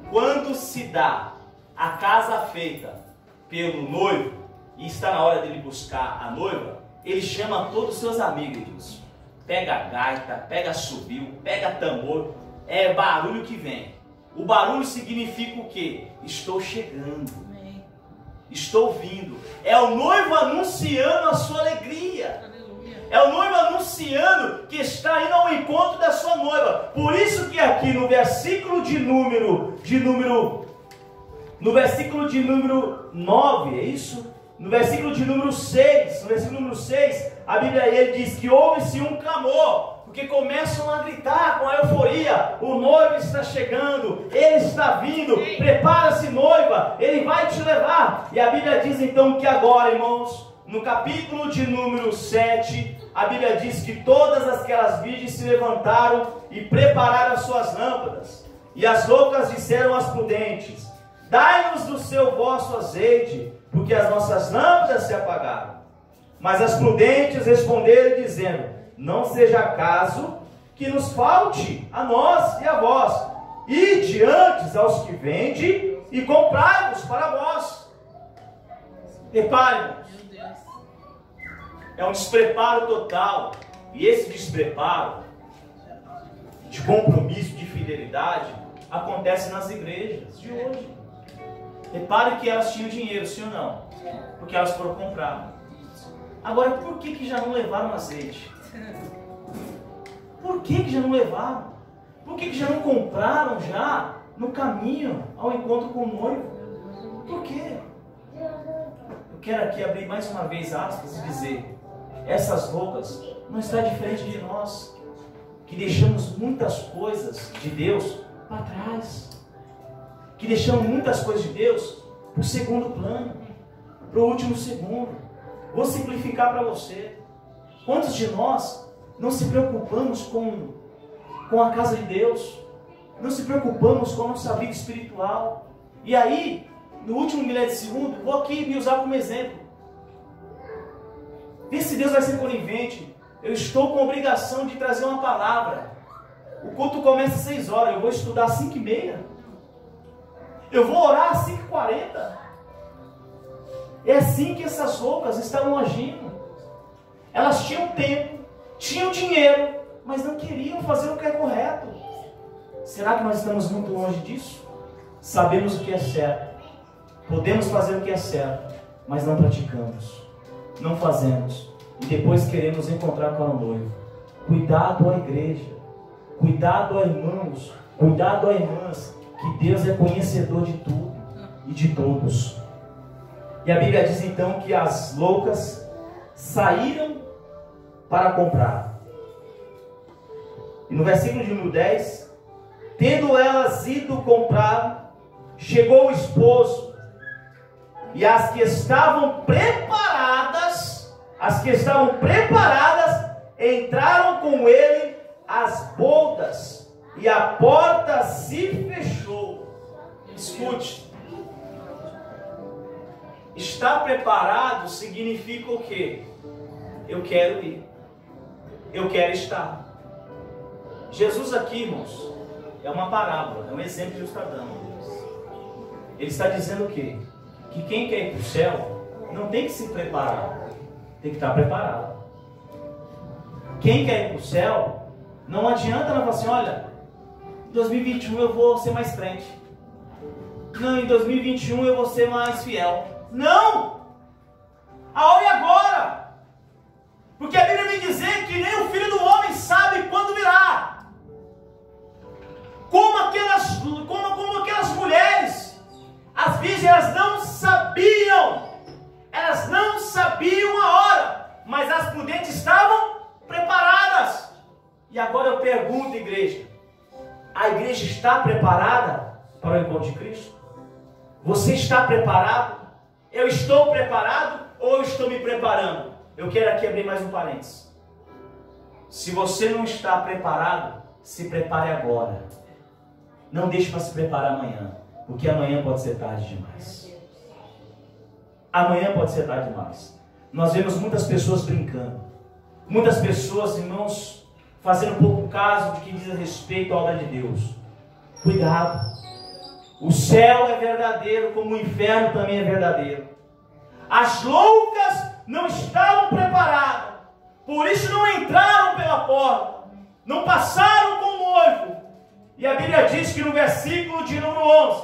quando se dá a casa feita pelo noivo e está na hora dele buscar a noiva, ele chama todos os seus amigos e diz: pega a gaita, pega assobio, pega tambor, é barulho que vem. O barulho significa o quê? Estou chegando, estou vindo. É o noivo anunciando a sua alegria. É o noivo anunciando que está indo ao encontro da sua noiva. Por isso que aqui no versículo de número 9, é isso? No versículo de número 6, a Bíblia ele diz que houve-se um clamor, porque começam a gritar com a euforia: o noivo está chegando, ele está vindo, prepara-se noiva, ele vai te levar. E a Bíblia diz então que agora, irmãos, no capítulo de número 7, a Bíblia diz que todas aquelas virgens se levantaram e prepararam as suas lâmpadas. E as loucas disseram às prudentes: dai-nos do seu vosso azeite, porque as nossas lâmpadas se apagaram. Mas as prudentes responderam dizendo: não seja caso que nos falte a nós e a vós. Ide antes aos que vendem e comprai-vos para vós. Reparem, é um despreparo total. E esse despreparo de compromisso, de fidelidade, acontece nas igrejas de hoje. Repare que elas tinham dinheiro, sim ou não? Porque elas foram comprar. Agora, por que já não levaram azeite? Por que já não levaram? Por que já não compraram já no caminho ao encontro com o noivo? Por quê? Eu quero aqui abrir mais uma vez aspas e dizer: essas loucas não está diferente de nós, que deixamos muitas coisas de Deus para trás, que deixamos muitas coisas de Deus para o segundo plano, para o último segundo. Vou simplificar para você. Quantos de nós não se preocupamos com a casa de Deus, não se preocupamos com a nossa vida espiritual? E aí, no último milésimo de segundo, vou aqui me usar como exemplo. Vê se Deus vai ser conivente. Eu estou com a obrigação de trazer uma palavra. O culto começa às 6 horas. Eu vou estudar às 5h30. Eu vou orar às 5h40. É assim que essas loucas estavam agindo. Elas tinham tempo, tinham dinheiro, mas não queriam fazer o que é correto. Será que nós estamos muito longe disso? Sabemos o que é certo. Podemos fazer o que é certo, mas não praticamos. Não fazemos, e depois queremos encontrar com o noivo. Cuidado à igreja, cuidado a irmãos, cuidado a irmãs, que Deus é conhecedor de tudo e de todos. E a Bíblia diz então que as loucas saíram para comprar. E no versículo de número 10, tendo elas ido comprar, chegou o esposo, e as que estavam preparadas, entraram com ele as bodas e a porta se fechou. Escute. Estar preparado significa o quê? Eu quero ir. Eu quero estar. Jesus aqui, irmãos, é uma parábola, é um exemplo que Jesus está dando. Ele está dizendo o quê? Que quem quer ir para o céu não tem que se preparar, tem que estar preparado. Quem quer ir para o céu, não adianta não falar assim, olha, em 2021 eu vou ser mais crente. Não, em 2021 eu vou ser mais fiel. Não! A hora é agora! Porque a Bíblia me dizer que nem o Filho do Homem sabe quando virá. Como aquelas mulheres, as virgens, elas não sabiam a hora, mas as prudentes estavam preparadas. E agora eu pergunto, igreja, a igreja está preparada para o encontro de Cristo? Você está preparado? Eu estou preparado ou eu estou me preparando? Eu quero aqui abrir mais um parênteses. Se você não está preparado, se prepare agora. Não deixe para se preparar amanhã, porque amanhã pode ser tarde demais. Amanhã pode ser tarde demais. Nós vemos muitas pessoas brincando. Muitas pessoas, irmãos, fazendo pouco caso de que diz respeito à obra de Deus. Cuidado. O céu é verdadeiro, como o inferno também é verdadeiro. As loucas não estavam preparadas, por isso não entraram pela porta, não passaram com o noivo. E a Bíblia diz que no versículo de número 11,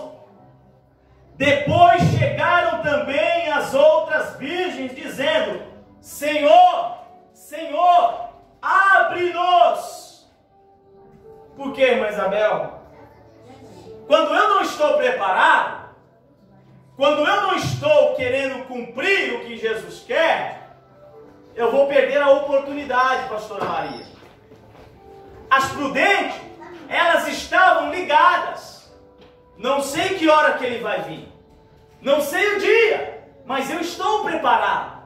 depois chegaram também as outras virgens, dizendo, Senhor, Senhor, abre-nos. Por quê, irmã Isabel? Quando eu não estou preparado, quando eu não estou querendo cumprir o que Jesus quer, eu vou perder a oportunidade, pastora Maria. As prudentes, elas estavam ligadas. Não sei que hora que ele vai vir, não sei o dia, mas eu estou preparado.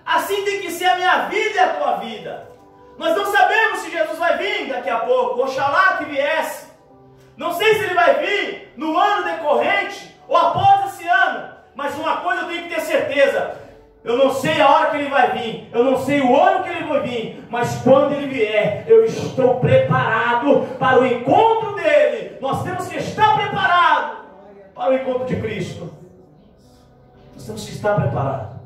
Assim tem que ser a minha vida e a tua vida. Nós não sabemos se Jesus vai vir daqui a pouco, oxalá que viesse. Não sei se ele vai vir no ano decorrente ou após esse ano, mas uma coisa eu tenho que ter certeza: eu não sei a hora que ele vai vir, eu não sei o ano que ele vai vir, mas quando ele vier, eu estou preparado para o encontro dele. Nós temos que estar preparados para o encontro de Cristo. Nós temos que estar preparados.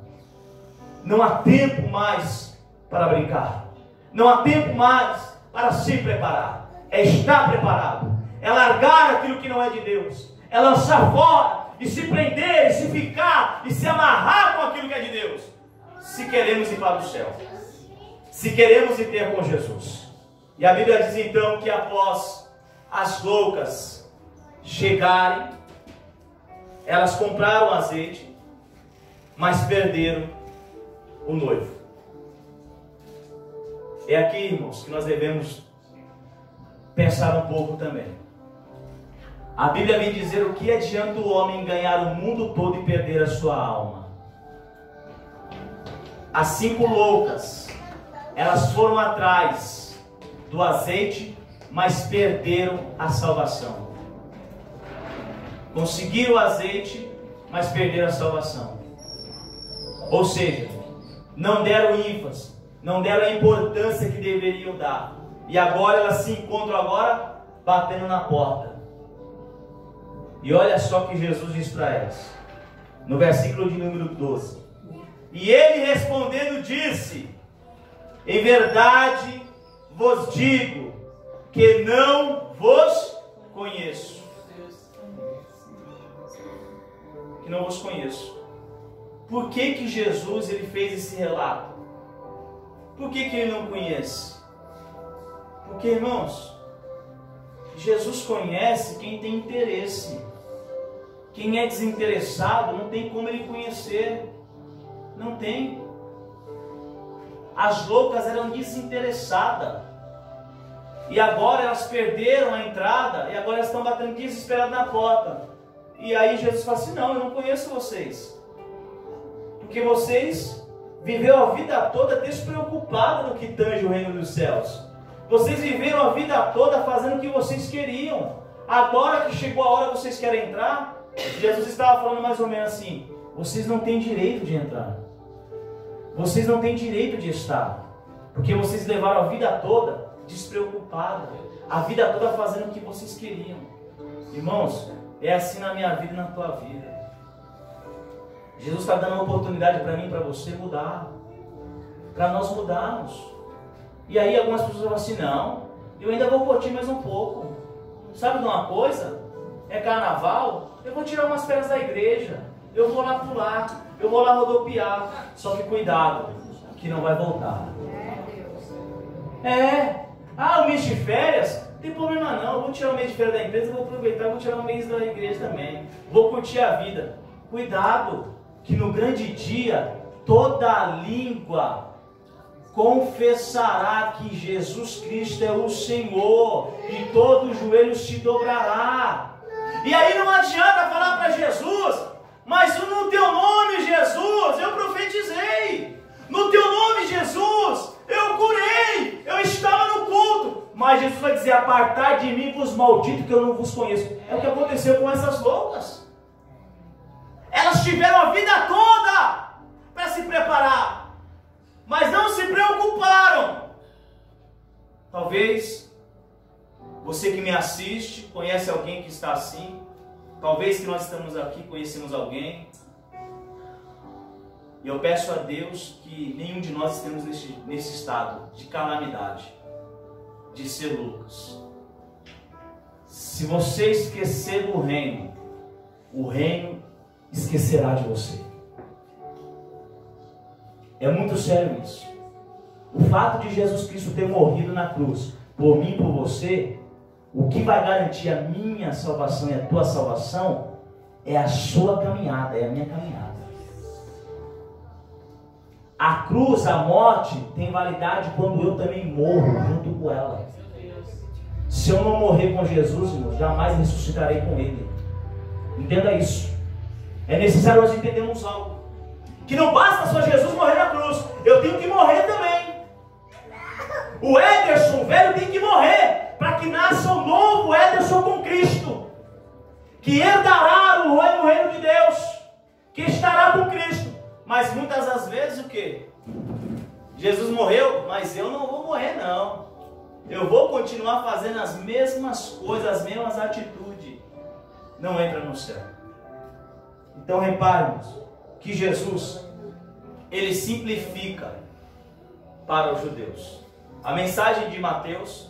Não há tempo mais para brincar, não há tempo mais para se preparar. É estar preparado, é largar aquilo que não é de Deus, é lançar fora e se prender, e se ficar, e se amarrar com aquilo que é de Deus, se queremos ir para o céu, se queremos ir ter com Jesus. E a Bíblia diz então que após as loucas chegarem, elas compraram azeite, mas perderam o noivo. É aqui, irmãos, que nós devemos pensar um pouco também. A Bíblia vem dizer: o que adianta o homem ganhar o mundo todo e perder a sua alma? As 5 loucas, elas foram atrás do azeite, mas perderam a salvação. Conseguiram o azeite, mas perderam a salvação. Ou seja, não deram ênfase, não deram a importância que deveriam dar. E agora elas se encontram agora batendo na porta. E olha só o que Jesus diz para elas, no versículo de número 12. E ele respondendo disse: em verdade vos digo que não vos conheço. Que não vos conheço. Por que que Jesus ele fez esse relato? Por que que ele não conhece? Porque, irmãos, Jesus conhece quem tem interesse. Quem é desinteressado não tem como ele conhecer. Não tem. As loucas eram desinteressadas. E agora elas perderam a entrada. E agora elas estão batendo desesperadas na porta. E aí Jesus fala assim: não, eu não conheço vocês. Porque vocês viveram a vida toda despreocupados no que tange o reino dos céus. Vocês viveram a vida toda fazendo o que vocês queriam. Agora que chegou a hora, vocês querem entrar? Jesus estava falando mais ou menos assim: vocês não têm direito de entrar. Vocês não têm direito de estar. Porque vocês levaram a vida toda despreocupada. A vida toda fazendo o que vocês queriam. Irmãos, é assim na minha vida e na tua vida. Jesus está dando uma oportunidade para mim e para você mudar. Para nós mudarmos. E aí algumas pessoas falam assim: não, eu ainda vou curtir mais um pouco. Sabe de uma coisa? É carnaval, eu vou tirar umas férias da igreja. Eu vou lá pular, eu vou lá rodopiar. Só que cuidado, que não vai voltar. O mês de férias, não tem problema não. Eu vou tirar um mês de férias da empresa, vou aproveitar, vou tirar um mês da igreja também. Vou curtir a vida. Cuidado, que no grande dia, toda língua confessará que Jesus Cristo é o Senhor, e todo joelho se dobrará. E aí não adianta falar para Jesus: mas no teu nome, Jesus, eu profetizei. No teu nome, Jesus, eu curei. Eu estava no culto. Mas Jesus vai dizer: apartai de mim, vos maldito, que eu não vos conheço. É o que aconteceu com essas loucas. Elas tiveram a vida toda para se preparar, mas não se preocuparam. Talvez você que me assiste conhece alguém que está assim. Talvez que nós estamos aqui conhecemos alguém. E eu peço a Deus que nenhum de nós estemos nesse estado de calamidade, de ser Lucas. Se você esquecer do reino, o reino esquecerá de você. É muito sério isso. O fato de Jesus Cristo ter morrido na cruz por mim e por você, o que vai garantir a minha salvação e a tua salvação é a sua caminhada, é a minha caminhada. A cruz, a morte, tem validade quando eu também morro junto com ela. Se eu não morrer com Jesus, irmão, jamais ressuscitarei com Ele. Entenda isso. É necessário nós entendermos algo. Que não basta só Jesus morrer na cruz, eu tenho que morrer também. O Ederson, o velho, tem que morrer, para que nasça um novo Ederson com Cristo, que herdará o reino de Deus, que estará com Cristo. Mas muitas das vezes o que? Jesus morreu, mas eu não vou morrer não. Eu vou continuar fazendo as mesmas coisas, as mesmas atitudes. Não entra no céu. Então reparem que Jesus, ele simplifica para os judeus. A mensagem de Mateus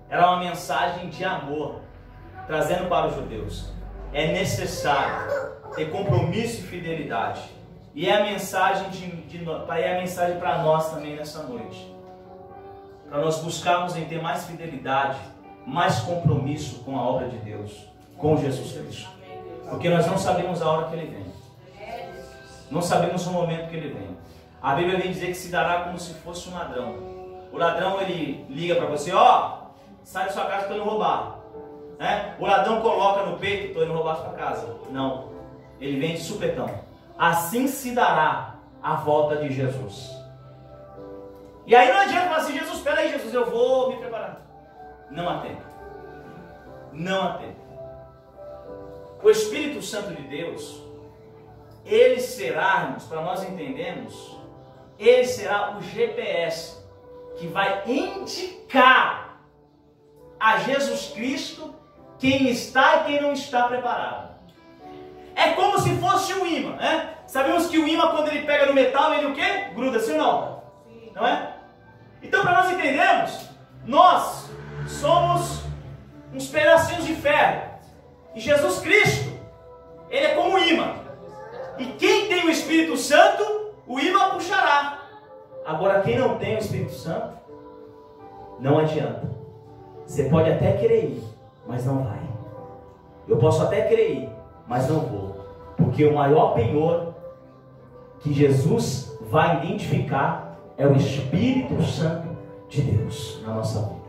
era uma mensagem de amor, trazendo para os judeus: é necessário ter compromisso e fidelidade. E é a mensagem para nós também nessa noite. Para nós buscarmos em ter mais fidelidade, mais compromisso com a obra de Deus, com Jesus Cristo. Porque nós não sabemos a hora que Ele vem. Não sabemos o momento que Ele vem. A Bíblia vem dizer que se dará como se fosse um ladrão. O ladrão, ele liga para você: sai da sua casa que eu estou indo roubar. O ladrão coloca no peito: estou indo roubar a sua casa. Não. Ele vem de supetão. Assim se dará a volta de Jesus. E aí não adianta falar assim: Jesus, espera aí, Jesus, eu vou me preparar. Não há tempo. Não há tempo. O Espírito Santo de Deus, ele será, para nós entendermos, ele será o GPS que vai indicar a Jesus Cristo quem está e quem não está preparado. É como se fosse um ímã, né? Sabemos que o ímã, quando ele pega no metal, ele o quê? Gruda, sim ou não? Sim. Não é? Então, para nós entendermos, nós somos uns pedacinhos de ferro. E Jesus Cristo, ele é como um ímã. E quem tem o Espírito Santo, o ímã puxará. Agora, quem não tem o Espírito Santo, não adianta. Você pode até querer ir, mas não vai. Eu posso até querer ir, mas não vou. Porque o maior penhor que Jesus vai identificar é o Espírito Santo de Deus na nossa vida.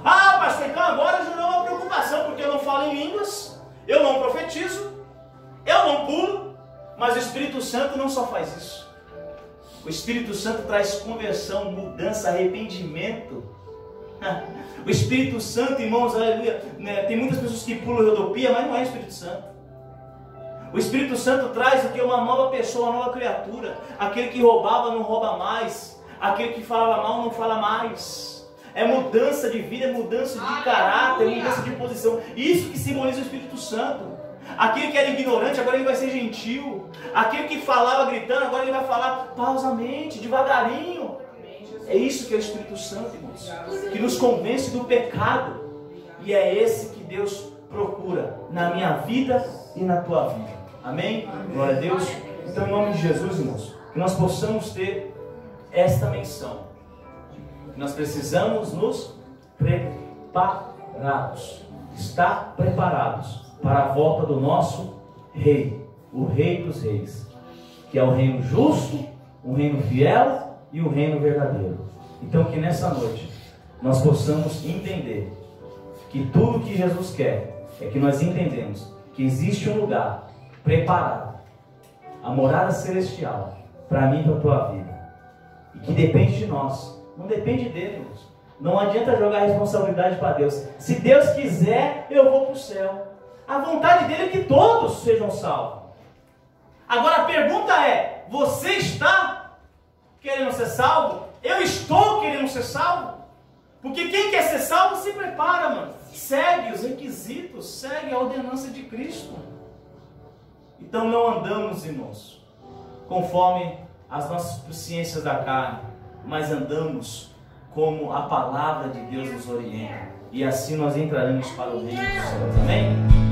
Pastor, então agora já não é uma preocupação, porque eu não falo em línguas, eu não profetizo, eu não pulo, mas o Espírito Santo não só faz isso. O Espírito Santo traz conversão, mudança, arrependimento. O Espírito Santo, irmãos, aleluia, né? Tem muitas pessoas que pulam rodopia, mas não é o Espírito Santo. O Espírito Santo traz o que? Uma nova pessoa, uma nova criatura. Aquele que roubava não rouba mais. Aquele que falava mal não fala mais. É mudança de vida, é mudança de caráter, é mudança de posição. Isso que simboliza o Espírito Santo. Aquele que era ignorante, agora ele vai ser gentil. Aquele que falava gritando, agora ele vai falar pausamente, devagarinho. É isso que é o Espírito Santo, irmãos, que nos convence do pecado. E é esse que Deus procura na minha vida e na tua vida. Amém? Glória a Deus. Então, em nome de Jesus, irmãos, que nós possamos ter esta menção. Que nós precisamos nos preparados. Estar preparados para a volta do nosso Rei, o Rei dos Reis, que é o reino justo, o reino fiel e o reino verdadeiro. Então que nessa noite nós possamos entender que tudo que Jesus quer é que nós entendemos que existe um lugar preparado, a morada celestial, para mim e para a tua vida, e que depende de nós, não depende dele, irmãos. Não adianta jogar a responsabilidade para Deus. Se Deus quiser, eu vou para o céu. A vontade dele é que todos sejam salvos. Agora a pergunta é: você está querendo ser salvo? Eu estou querendo ser salvo? Porque quem quer ser salvo se prepara, mano. Segue os requisitos, segue a ordenança de Cristo. Então não andamos, irmãos, conforme as nossas consciências da carne, mas andamos como a palavra de Deus nos orienta. E assim nós entraremos para o reino dos céus. Amém?